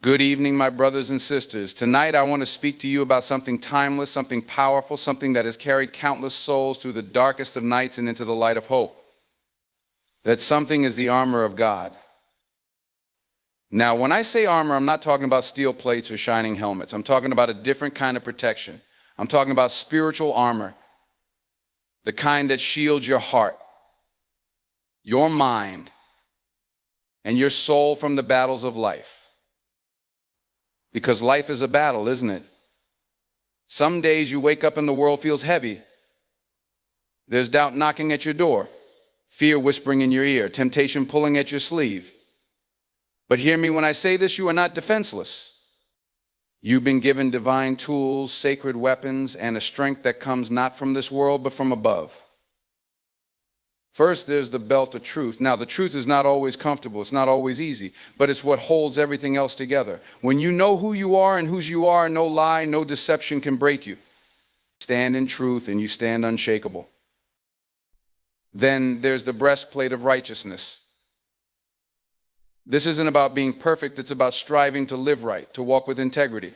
Good evening, my brothers and sisters. Tonight I want to speak to you about something timeless, something powerful, something that has carried countless souls through the darkest of nights and into the light of hope. That something is the armor of God. Now, when I say armor, I'm not talking about steel plates or shining helmets. I'm talking about a different kind of protection. I'm talking about spiritual armor, the kind that shields your heart, your mind, and your soul from the battles of life. Because life is a battle, isn't it? Some days you wake up and the world feels heavy. There's doubt knocking at your door, fear whispering in your ear, temptation pulling at your sleeve. But hear me when I say this, you are not defenseless. You've been given divine tools, sacred weapons, and a strength that comes not from this world, but from above. First, there's the belt of truth. Now, the truth is not always comfortable. It's not always easy, but it's what holds everything else together. When you know who you are and whose you are, no lie, no deception can break you. Stand in truth and you stand unshakable. Then there's the breastplate of righteousness. This isn't about being perfect. It's about striving to live right, to walk with integrity,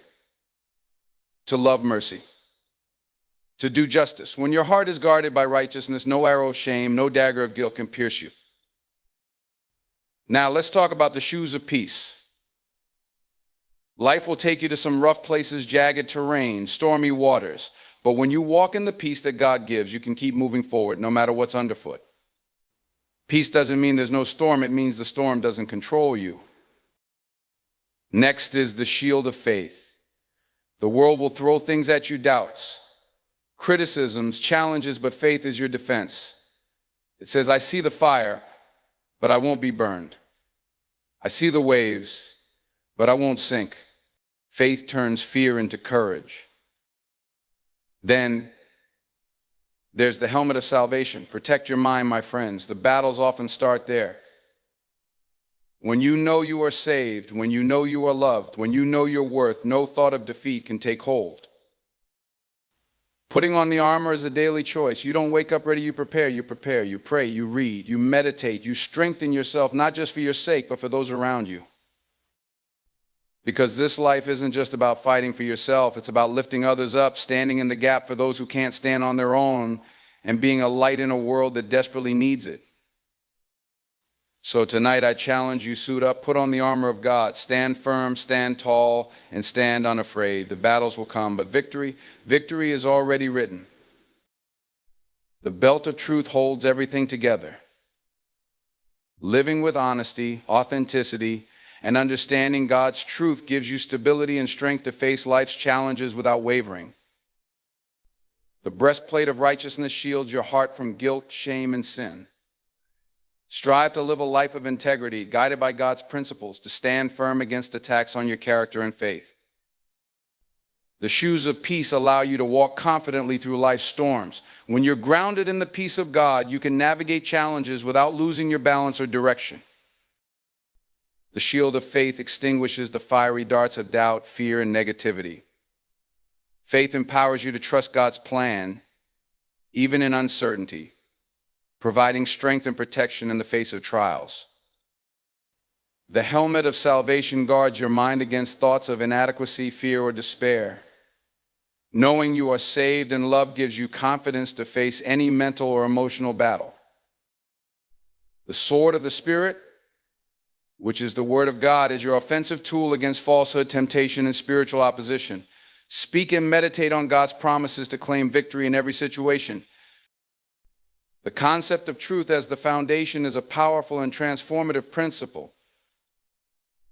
to love mercy, to do justice. When your heart is guarded by righteousness, no arrow of shame, no dagger of guilt can pierce you. Now, let's talk about the shoes of peace. Life will take you to some rough places, jagged terrain, stormy waters. But when you walk in the peace that God gives, you can keep moving forward, no matter what's underfoot. Peace doesn't mean there's no storm. It means the storm doesn't control you. Next is the shield of faith. The world will throw things at you, doubts, criticisms, challenges, but faith is your defense. It says, I see the fire, but I won't be burned. I see the waves, but I won't sink. Faith turns fear into courage. Then there's the helmet of salvation. Protect your mind, my friends. The battles often start there. When you know you are saved, when you know you are loved, when you know your worth, no thought of defeat can take hold. Putting on the armor is a daily choice. You don't wake up ready, you prepare, you pray, you read, you meditate, you strengthen yourself, not just for your sake, but for those around you. Because this life isn't just about fighting for yourself, it's about lifting others up, standing in the gap for those who can't stand on their own, and being a light in a world that desperately needs it. So tonight I challenge you, suit up, put on the armor of God, stand firm, stand tall, and stand unafraid. The battles will come, but victory is already written. The belt of truth holds everything together. Living with honesty, authenticity, and understanding God's truth gives you stability and strength to face life's challenges without wavering. The breastplate of righteousness shields your heart from guilt, shame, and sin. Strive to live a life of integrity, guided by God's principles, to stand firm against attacks on your character and faith. The shoes of peace allow you to walk confidently through life's storms. When you're grounded in the peace of God, you can navigate challenges without losing your balance or direction. The shield of faith extinguishes the fiery darts of doubt, fear, and negativity. Faith empowers you to trust God's plan, even in uncertainty, providing strength and protection in the face of trials. The helmet of salvation guards your mind against thoughts of inadequacy, fear, or despair. Knowing you are saved and loved gives you confidence to face any mental or emotional battle. The sword of the Spirit, which is the Word of God, is your offensive tool against falsehood, temptation, and spiritual opposition. Speak and meditate on God's promises to claim victory in every situation. The concept of truth as the foundation is a powerful and transformative principle,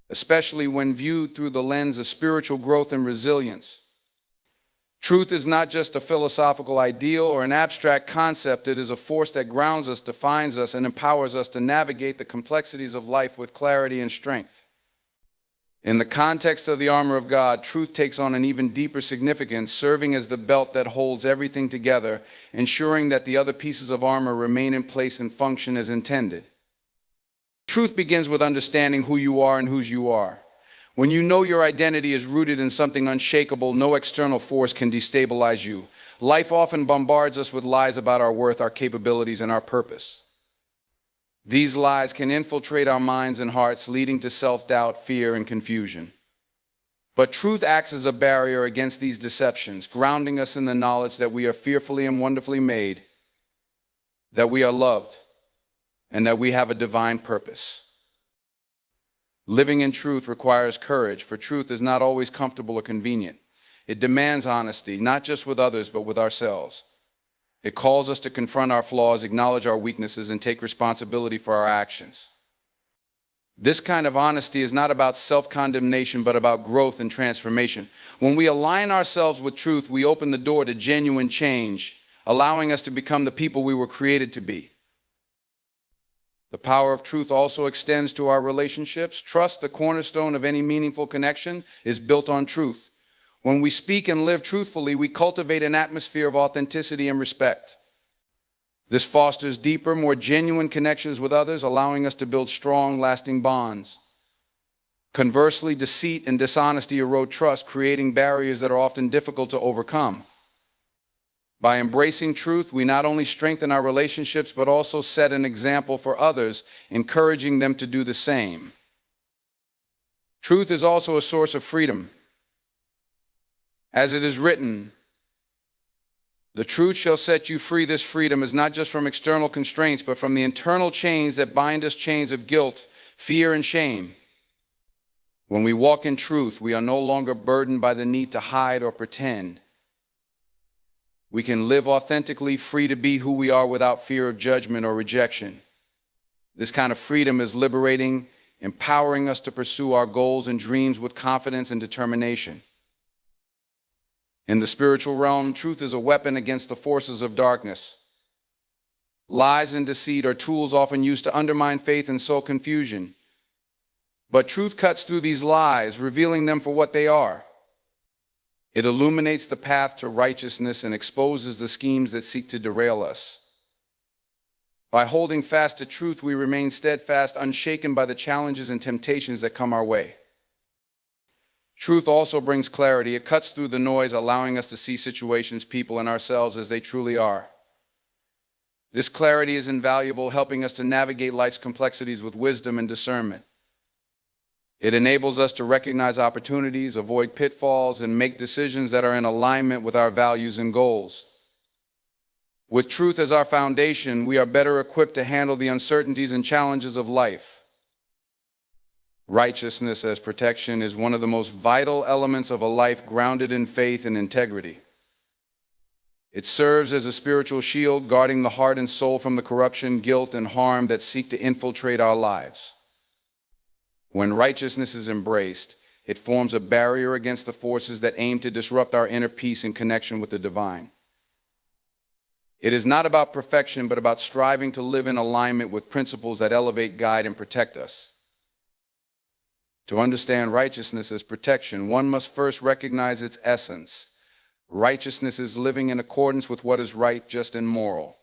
especially when viewed through the lens of spiritual growth and resilience. Truth is not just a philosophical ideal or an abstract concept. It is a force that grounds us, defines us, and empowers us to navigate the complexities of life with clarity and strength. In the context of the armor of God, truth takes on an even deeper significance, serving as the belt that holds everything together, ensuring that the other pieces of armor remain in place and function as intended. Truth begins with understanding who you are and whose you are. When you know your identity is rooted in something unshakable, no external force can destabilize you. Life often bombards us with lies about our worth, our capabilities, and our purpose. These lies can infiltrate our minds and hearts, leading to self-doubt, fear, and confusion. But truth acts as a barrier against these deceptions, grounding us in the knowledge that we are fearfully and wonderfully made, that we are loved, and that we have a divine purpose. Living in truth requires courage, for truth is not always comfortable or convenient. It demands honesty, not just with others, but with ourselves. It calls us to confront our flaws, acknowledge our weaknesses, and take responsibility for our actions. This kind of honesty is not about self-condemnation, but about growth and transformation. When we align ourselves with truth, we open the door to genuine change, allowing us to become the people we were created to be. The power of truth also extends to our relationships. Trust, the cornerstone of any meaningful connection, is built on truth. When we speak and live truthfully, we cultivate an atmosphere of authenticity and respect. This fosters deeper, more genuine connections with others, allowing us to build strong, lasting bonds. Conversely, deceit and dishonesty erode trust, creating barriers that are often difficult to overcome. By embracing truth, we not only strengthen our relationships, but also set an example for others, encouraging them to do the same. Truth is also a source of freedom. As it is written, "The truth shall set you free." This freedom is not just from external constraints, but from the internal chains that bind us, chains of guilt, fear, and shame. When we walk in truth, we are no longer burdened by the need to hide or pretend. We can live authentically, free to be who we are without fear of judgment or rejection. This kind of freedom is liberating, empowering us to pursue our goals and dreams with confidence and determination. In the spiritual realm, truth is a weapon against the forces of darkness. Lies and deceit are tools often used to undermine faith and sow confusion. But truth cuts through these lies, revealing them for what they are. It illuminates the path to righteousness and exposes the schemes that seek to derail us. By holding fast to truth, we remain steadfast, unshaken by the challenges and temptations that come our way. Truth also brings clarity. It cuts through the noise, allowing us to see situations, people, and ourselves as they truly are. This clarity is invaluable, helping us to navigate life's complexities with wisdom and discernment. It enables us to recognize opportunities, avoid pitfalls, and make decisions that are in alignment with our values and goals. With truth as our foundation, we are better equipped to handle the uncertainties and challenges of life. Righteousness as protection is one of the most vital elements of a life grounded in faith and integrity. It serves as a spiritual shield, guarding the heart and soul from the corruption, guilt, and harm that seek to infiltrate our lives. When righteousness is embraced, it forms a barrier against the forces that aim to disrupt our inner peace and connection with the divine. It is not about perfection, but about striving to live in alignment with principles that elevate, guide, and protect us. To understand righteousness as protection, one must first recognize its essence. Righteousness is living in accordance with what is right, just, and moral.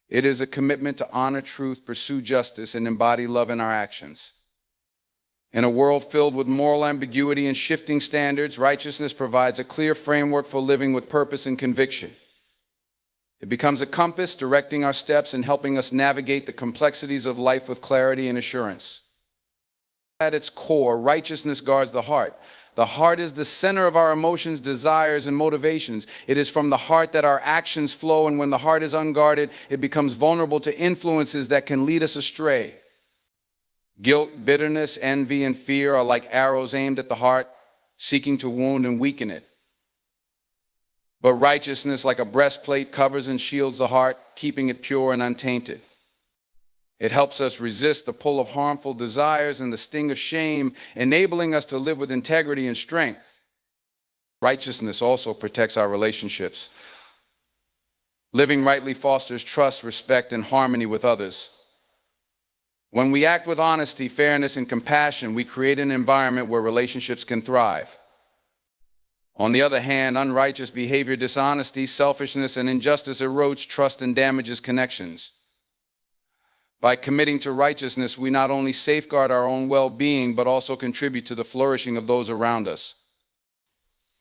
It is a commitment to honor truth, pursue justice, and embody love in our actions. In a world filled with moral ambiguity and shifting standards, righteousness provides a clear framework for living with purpose and conviction. It becomes a compass directing our steps and helping us navigate the complexities of life with clarity and assurance. At its core, righteousness guards the heart. The heart is the center of our emotions, desires, and motivations. It is from the heart that our actions flow, and when the heart is unguarded, it becomes vulnerable to influences that can lead us astray. Guilt, bitterness, envy, and fear are like arrows aimed at the heart, seeking to wound and weaken it. But righteousness, like a breastplate, covers and shields the heart, keeping it pure and untainted. It helps us resist the pull of harmful desires and the sting of shame, enabling us to live with integrity and strength. Righteousness also protects our relationships. Living rightly fosters trust, respect, and harmony with others. When we act with honesty, fairness, and compassion, we create an environment where relationships can thrive. On the other hand, unrighteous behavior, dishonesty, selfishness, and injustice erodes trust and damages connections. By committing to righteousness, we not only safeguard our own well-being, but also contribute to the flourishing of those around us.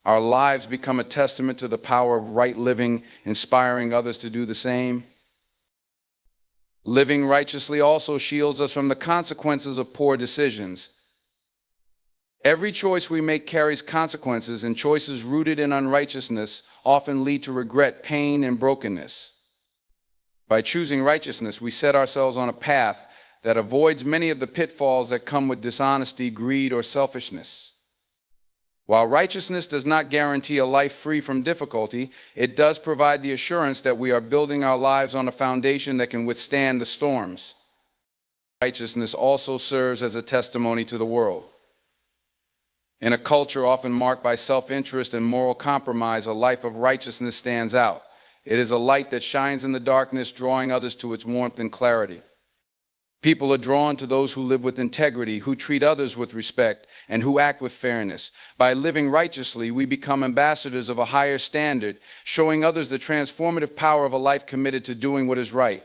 Our lives become a testament to the power of right living, inspiring others to do the same. Living righteously also shields us from the consequences of poor decisions. Every choice we make carries consequences, and choices rooted in unrighteousness often lead to regret, pain, and brokenness. By choosing righteousness, we set ourselves on a path that avoids many of the pitfalls that come with dishonesty, greed, or selfishness. While righteousness does not guarantee a life free from difficulty, it does provide the assurance that we are building our lives on a foundation that can withstand the storms. Righteousness also serves as a testimony to the world. In a culture often marked by self-interest and moral compromise, a life of righteousness stands out. It is a light that shines in the darkness, drawing others to its warmth and clarity. People are drawn to those who live with integrity, who treat others with respect, and who act with fairness. By living righteously, we become ambassadors of a higher standard, showing others the transformative power of a life committed to doing what is right.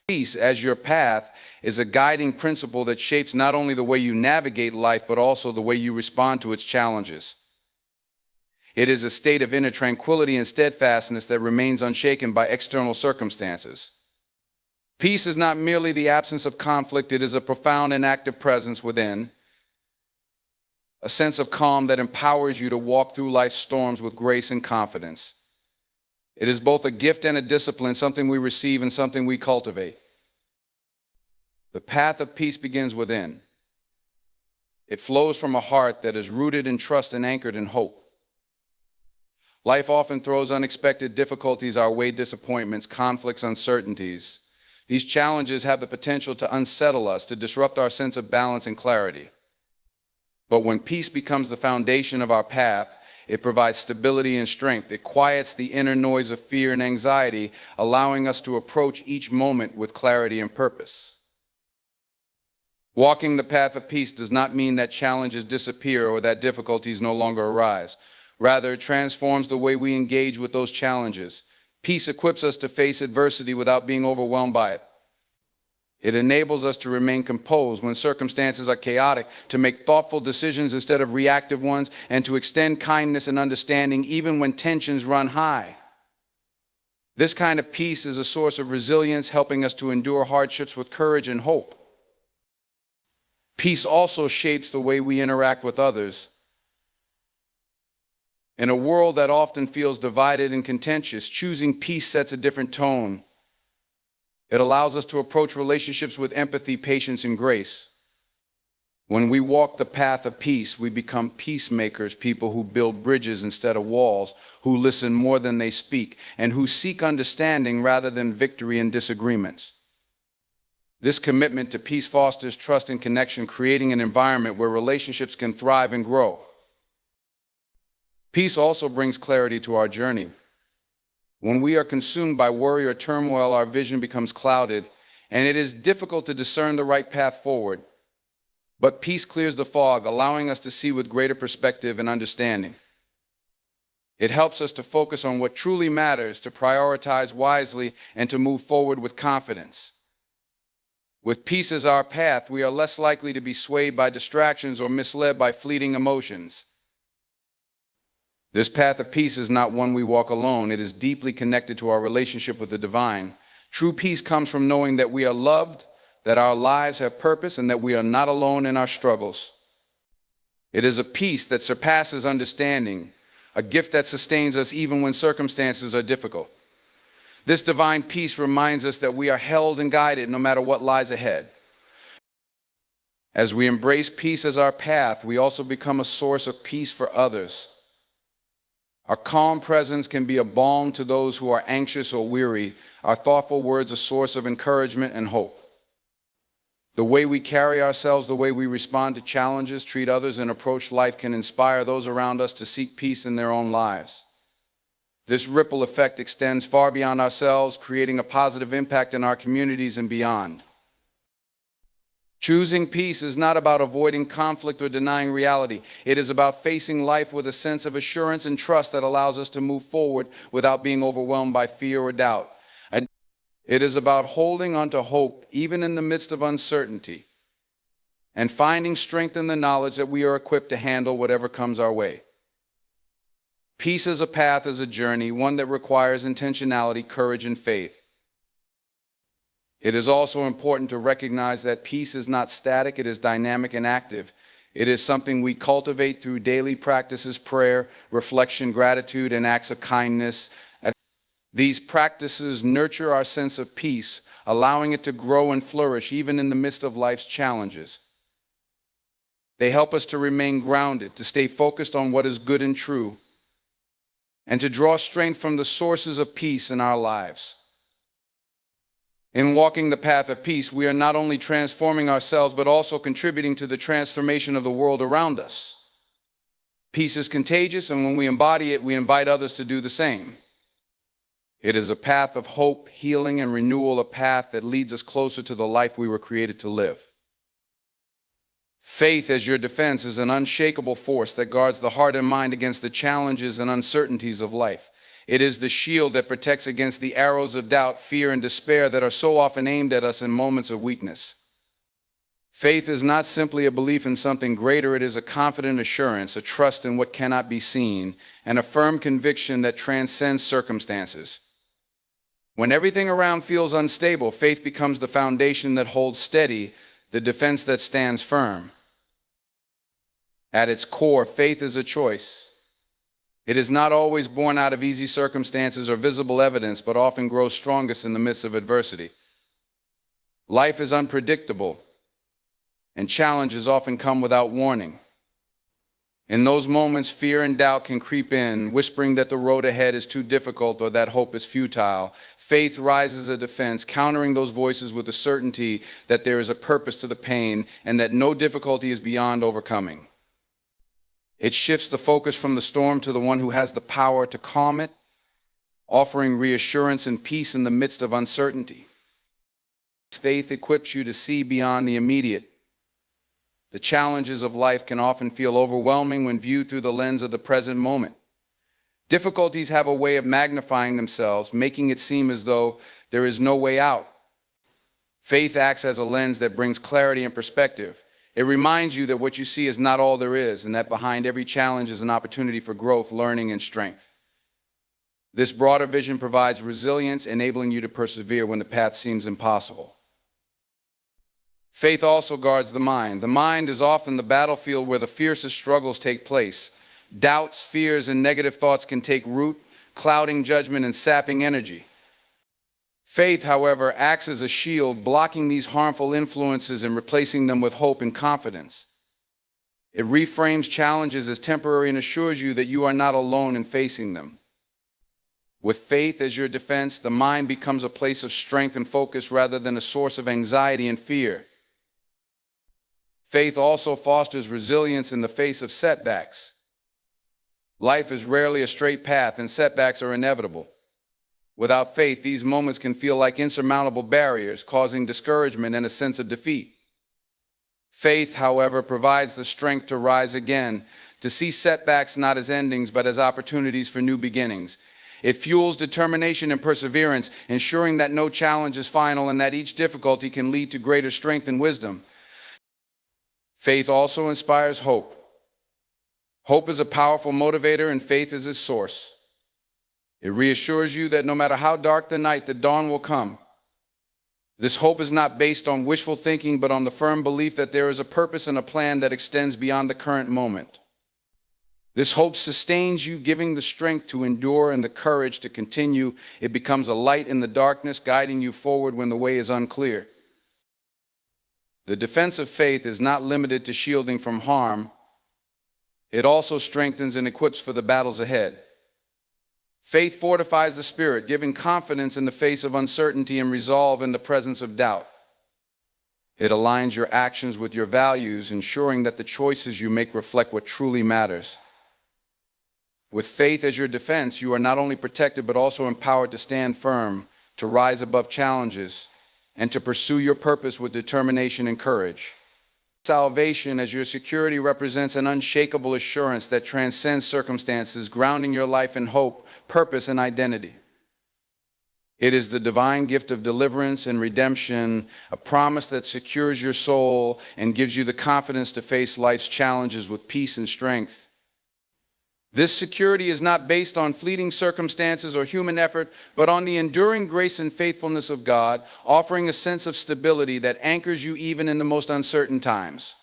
Peace, as your path, is a guiding principle that shapes not only the way you navigate life, but also the way you respond to its challenges. It is a state of inner tranquility and steadfastness that remains unshaken by external circumstances. Peace is not merely the absence of conflict, it is a profound and active presence within, a sense of calm that empowers you to walk through life's storms with grace and confidence. It is both a gift and a discipline, something we receive and something we cultivate. The path of peace begins within. It flows from a heart that is rooted in trust and anchored in hope. Life often throws unexpected difficulties our way, disappointments, conflicts, uncertainties. These challenges have the potential to unsettle us, to disrupt our sense of balance and clarity. But when peace becomes the foundation of our path, it provides stability and strength. It quiets the inner noise of fear and anxiety, allowing us to approach each moment with clarity and purpose. Walking the path of peace does not mean that challenges disappear or that difficulties no longer arise. Rather, it transforms the way we engage with those challenges. Peace equips us to face adversity without being overwhelmed by it. It enables us to remain composed when circumstances are chaotic, to make thoughtful decisions instead of reactive ones, and to extend kindness and understanding even when tensions run high. This kind of peace is a source of resilience, helping us to endure hardships with courage and hope. Peace also shapes the way we interact with others. In a world that often feels divided and contentious, choosing peace sets a different tone. It allows us to approach relationships with empathy, patience, and grace. When we walk the path of peace, we become peacemakers, people who build bridges instead of walls, who listen more than they speak, and who seek understanding rather than victory in disagreements. This commitment to peace fosters trust and connection, creating an environment where relationships can thrive and grow. Peace also brings clarity to our journey. When we are consumed by worry or turmoil, our vision becomes clouded, and it is difficult to discern the right path forward. But peace clears the fog, allowing us to see with greater perspective and understanding. It helps us to focus on what truly matters, to prioritize wisely, and to move forward with confidence. With peace as our path, we are less likely to be swayed by distractions or misled by fleeting emotions. This path of peace is not one we walk alone. It is deeply connected to our relationship with the divine. True peace comes from knowing that we are loved, that our lives have purpose, and that we are not alone in our struggles. It is a peace that surpasses understanding, a gift that sustains us even when circumstances are difficult. This divine peace reminds us that we are held and guided no matter what lies ahead. As we embrace peace as our path, we also become a source of peace for others. Our calm presence can be a balm to those who are anxious or weary, our thoughtful words a source of encouragement and hope. The way we carry ourselves, the way we respond to challenges, treat others, and approach life can inspire those around us to seek peace in their own lives. This ripple effect extends far beyond ourselves, creating a positive impact in our communities and beyond. Choosing peace is not about avoiding conflict or denying reality. It is about facing life with a sense of assurance and trust that allows us to move forward without being overwhelmed by fear or doubt. It is about holding on to hope even in the midst of uncertainty and finding strength in the knowledge that we are equipped to handle whatever comes our way. Peace as a path is a journey, one that requires intentionality, courage, and faith. It is also important to recognize that peace is not static, it is dynamic and active. It is something we cultivate through daily practices, prayer, reflection, gratitude, and acts of kindness. These practices nurture our sense of peace, allowing it to grow and flourish even in the midst of life's challenges. They help us to remain grounded, to stay focused on what is good and true, and to draw strength from the sources of peace in our lives. In walking the path of peace, we are not only transforming ourselves, but also contributing to the transformation of the world around us. Peace is contagious, and when we embody it, we invite others to do the same. It is a path of hope, healing, and renewal, a path that leads us closer to the life we were created to live. Faith as your defense is an unshakable force that guards the heart and mind against the challenges and uncertainties of life. It is the shield that protects against the arrows of doubt, fear, and despair that are so often aimed at us in moments of weakness. Faith is not simply a belief in something greater. It is a confident assurance, a trust in what cannot be seen, and a firm conviction that transcends circumstances. When everything around feels unstable, faith becomes the foundation that holds steady, the defense that stands firm. At its core, faith is a choice. It is not always born out of easy circumstances or visible evidence, but often grows strongest in the midst of adversity. Life is unpredictable, and challenges often come without warning. In those moments, fear and doubt can creep in, whispering that the road ahead is too difficult or that hope is futile. Faith rises a defense, countering those voices with the certainty that there is a purpose to the pain and that no difficulty is beyond overcoming. It shifts the focus from the storm to the one who has the power to calm it, offering reassurance and peace in the midst of uncertainty. Faith equips you to see beyond the immediate. The challenges of life can often feel overwhelming when viewed through the lens of the present moment. Difficulties have a way of magnifying themselves, making it seem as though there is no way out. Faith acts as a lens that brings clarity and perspective. It reminds you that what you see is not all there is, and that behind every challenge is an opportunity for growth, learning, and strength. This broader vision provides resilience, enabling you to persevere when the path seems impossible. Faith also guards the mind. The mind is often the battlefield where the fiercest struggles take place. Doubts, fears, and negative thoughts can take root, clouding judgment and sapping energy. Faith, however, acts as a shield, blocking these harmful influences and replacing them with hope and confidence. It reframes challenges as temporary and assures you that you are not alone in facing them. With faith as your defense, the mind becomes a place of strength and focus rather than a source of anxiety and fear. Faith also fosters resilience in the face of setbacks. Life is rarely a straight path, and setbacks are inevitable. Without faith, these moments can feel like insurmountable barriers, causing discouragement and a sense of defeat. Faith, however, provides the strength to rise again, to see setbacks not as endings, but as opportunities for new beginnings. It fuels determination and perseverance, ensuring that no challenge is final and that each difficulty can lead to greater strength and wisdom. Faith also inspires hope. Hope is a powerful motivator, and faith is its source. It reassures you that no matter how dark the night, the dawn will come. This hope is not based on wishful thinking, but on the firm belief that there is a purpose and a plan that extends beyond the current moment. This hope sustains you, giving the strength to endure and the courage to continue. It becomes a light in the darkness, guiding you forward when the way is unclear. The defense of faith is not limited to shielding from harm. It also strengthens and equips for the battles ahead. Faith fortifies the spirit, giving confidence in the face of uncertainty and resolve in the presence of doubt. It aligns your actions with your values, ensuring that the choices you make reflect what truly matters. With faith as your defense, you are not only protected, but also empowered to stand firm, to rise above challenges, and to pursue your purpose with determination and courage. Salvation as your security represents an unshakable assurance that transcends circumstances, grounding your life in hope, purpose, and identity. It is the divine gift of deliverance and redemption, a promise that secures your soul and gives you the confidence to face life's challenges with peace and strength. This security is not based on fleeting circumstances or human effort, but on the enduring grace and faithfulness of God, offering a sense of stability that anchors you even in the most uncertain times.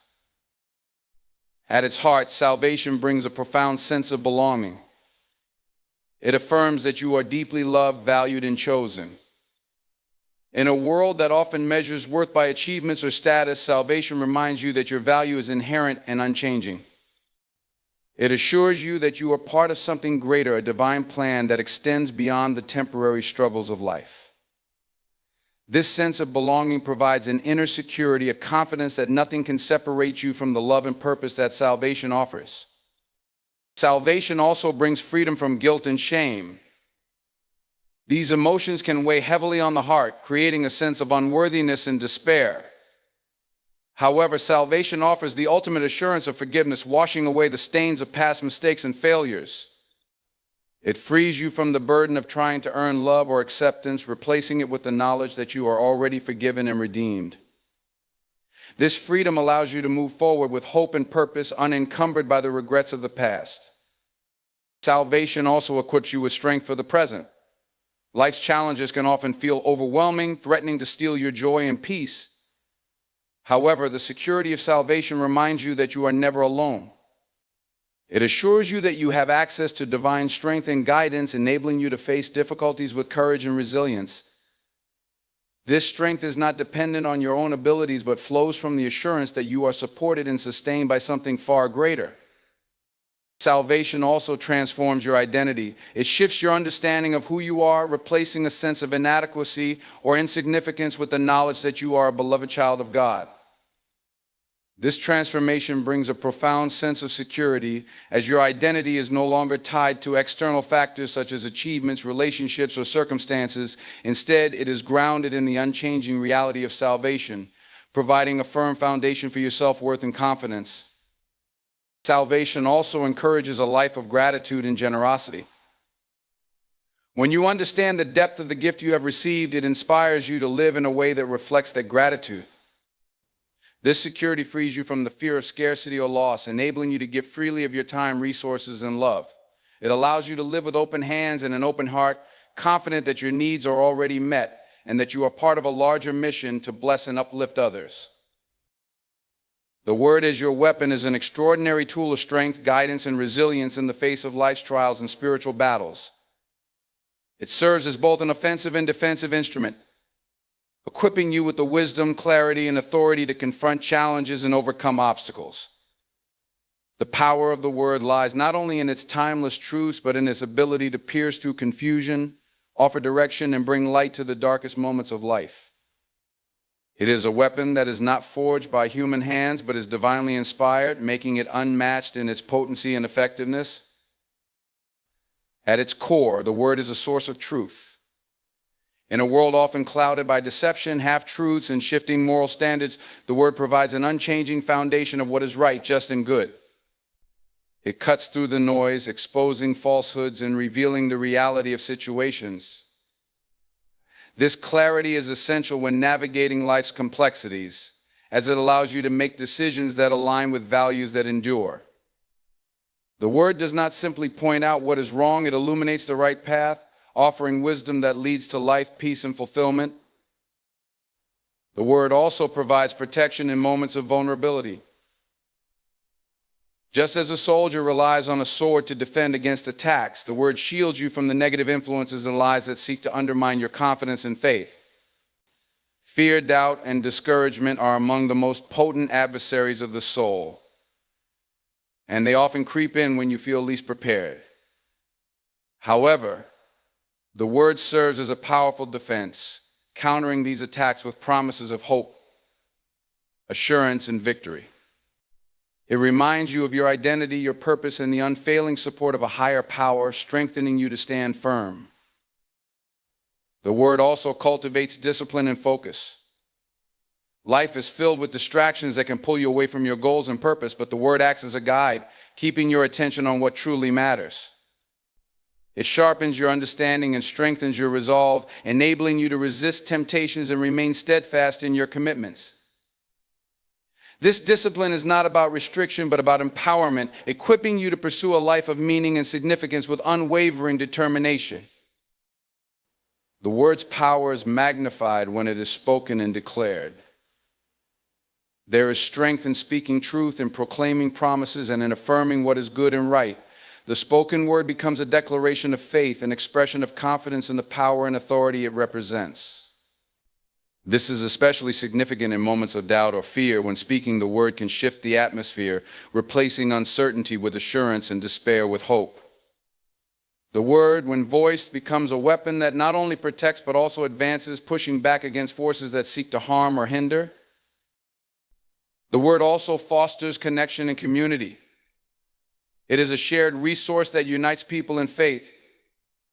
At its heart, salvation brings a profound sense of belonging. It affirms that you are deeply loved, valued, and chosen. In a world that often measures worth by achievements or status, salvation reminds you that your value is inherent and unchanging. It assures you that you are part of something greater, a divine plan that extends beyond the temporary struggles of life. This sense of belonging provides an inner security, a confidence that nothing can separate you from the love and purpose that salvation offers. Salvation also brings freedom from guilt and shame. These emotions can weigh heavily on the heart, creating a sense of unworthiness and despair. However, salvation offers the ultimate assurance of forgiveness, washing away the stains of past mistakes and failures. It frees you from the burden of trying to earn love or acceptance, replacing it with the knowledge that you are already forgiven and redeemed. This freedom allows you to move forward with hope and purpose, unencumbered by the regrets of the past. Salvation also equips you with strength for the present. Life's challenges can often feel overwhelming, threatening to steal your joy and peace. However, the security of salvation reminds you that you are never alone. It assures you that you have access to divine strength and guidance, enabling you to face difficulties with courage and resilience. This strength is not dependent on your own abilities, but flows from the assurance that you are supported and sustained by something far greater. Salvation also transforms your identity. It shifts your understanding of who you are, replacing a sense of inadequacy or insignificance with the knowledge that you are a beloved child of God. This transformation brings a profound sense of security, as your identity is no longer tied to external factors such as achievements, relationships, or circumstances. Instead, it is grounded in the unchanging reality of salvation, providing a firm foundation for your self-worth and confidence. Salvation also encourages a life of gratitude and generosity. When you understand the depth of the gift you have received, it inspires you to live in a way that reflects that gratitude. This security frees you from the fear of scarcity or loss, enabling you to give freely of your time, resources, and love. It allows you to live with open hands and an open heart, confident that your needs are already met and that you are part of a larger mission to bless and uplift others. The Word as your weapon is an extraordinary tool of strength, guidance, and resilience in the face of life's trials and spiritual battles. It serves as both an offensive and defensive instrument, equipping you with the wisdom, clarity, and authority to confront challenges and overcome obstacles. The power of the Word lies not only in its timeless truths, but in its ability to pierce through confusion, offer direction, and bring light to the darkest moments of life. It is a weapon that is not forged by human hands, but is divinely inspired, making it unmatched in its potency and effectiveness. At its core, the Word is a source of truth. In a world often clouded by deception, half-truths, and shifting moral standards, the Word provides an unchanging foundation of what is right, just, and good. It cuts through the noise, exposing falsehoods and revealing the reality of situations. This clarity is essential when navigating life's complexities, as it allows you to make decisions that align with values that endure. The Word does not simply point out what is wrong, it illuminates the right path, offering wisdom that leads to life, peace, and fulfillment. The Word also provides protection in moments of vulnerability. Just as a soldier relies on a sword to defend against attacks, the Word shields you from the negative influences and lies that seek to undermine your confidence and faith. Fear, doubt, and discouragement are among the most potent adversaries of the soul, and they often creep in when you feel least prepared. However, the Word serves as a powerful defense, countering these attacks with promises of hope, assurance, and victory. It reminds you of your identity, your purpose, and the unfailing support of a higher power, strengthening you to stand firm. The Word also cultivates discipline and focus. Life is filled with distractions that can pull you away from your goals and purpose, but the Word acts as a guide, keeping your attention on what truly matters. It sharpens your understanding and strengthens your resolve, enabling you to resist temptations and remain steadfast in your commitments. This discipline is not about restriction, but about empowerment, equipping you to pursue a life of meaning and significance with unwavering determination. The Word's power is magnified when it is spoken and declared. There is strength in speaking truth, in proclaiming promises, and in affirming what is good and right. The spoken word becomes a declaration of faith, an expression of confidence in the power and authority it represents. This is especially significant in moments of doubt or fear, when speaking the word can shift the atmosphere, replacing uncertainty with assurance and despair with hope. The word, when voiced, becomes a weapon that not only protects but also advances, pushing back against forces that seek to harm or hinder. The word also fosters connection and community. It is a shared resource that unites people in faith,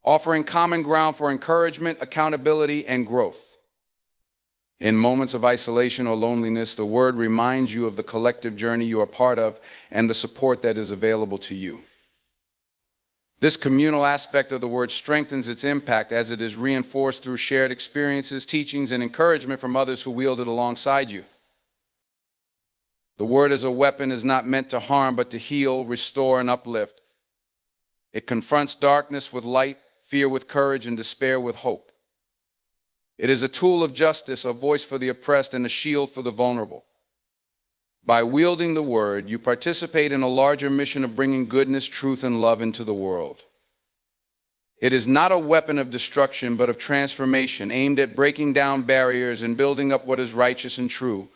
offering common ground for encouragement, accountability, and growth. In moments of isolation or loneliness, the word reminds you of the collective journey you are part of and the support that is available to you. This communal aspect of the word strengthens its impact as it is reinforced through shared experiences, teachings, and encouragement from others who wield it alongside you. The word as a weapon is not meant to harm, but to heal, restore, and uplift. It confronts darkness with light, fear with courage, and despair with hope. It is a tool of justice, a voice for the oppressed, and a shield for the vulnerable. By wielding the word, you participate in a larger mission of bringing goodness, truth, and love into the world. It is not a weapon of destruction, but of transformation, aimed at breaking down barriers and building up what is righteous and true.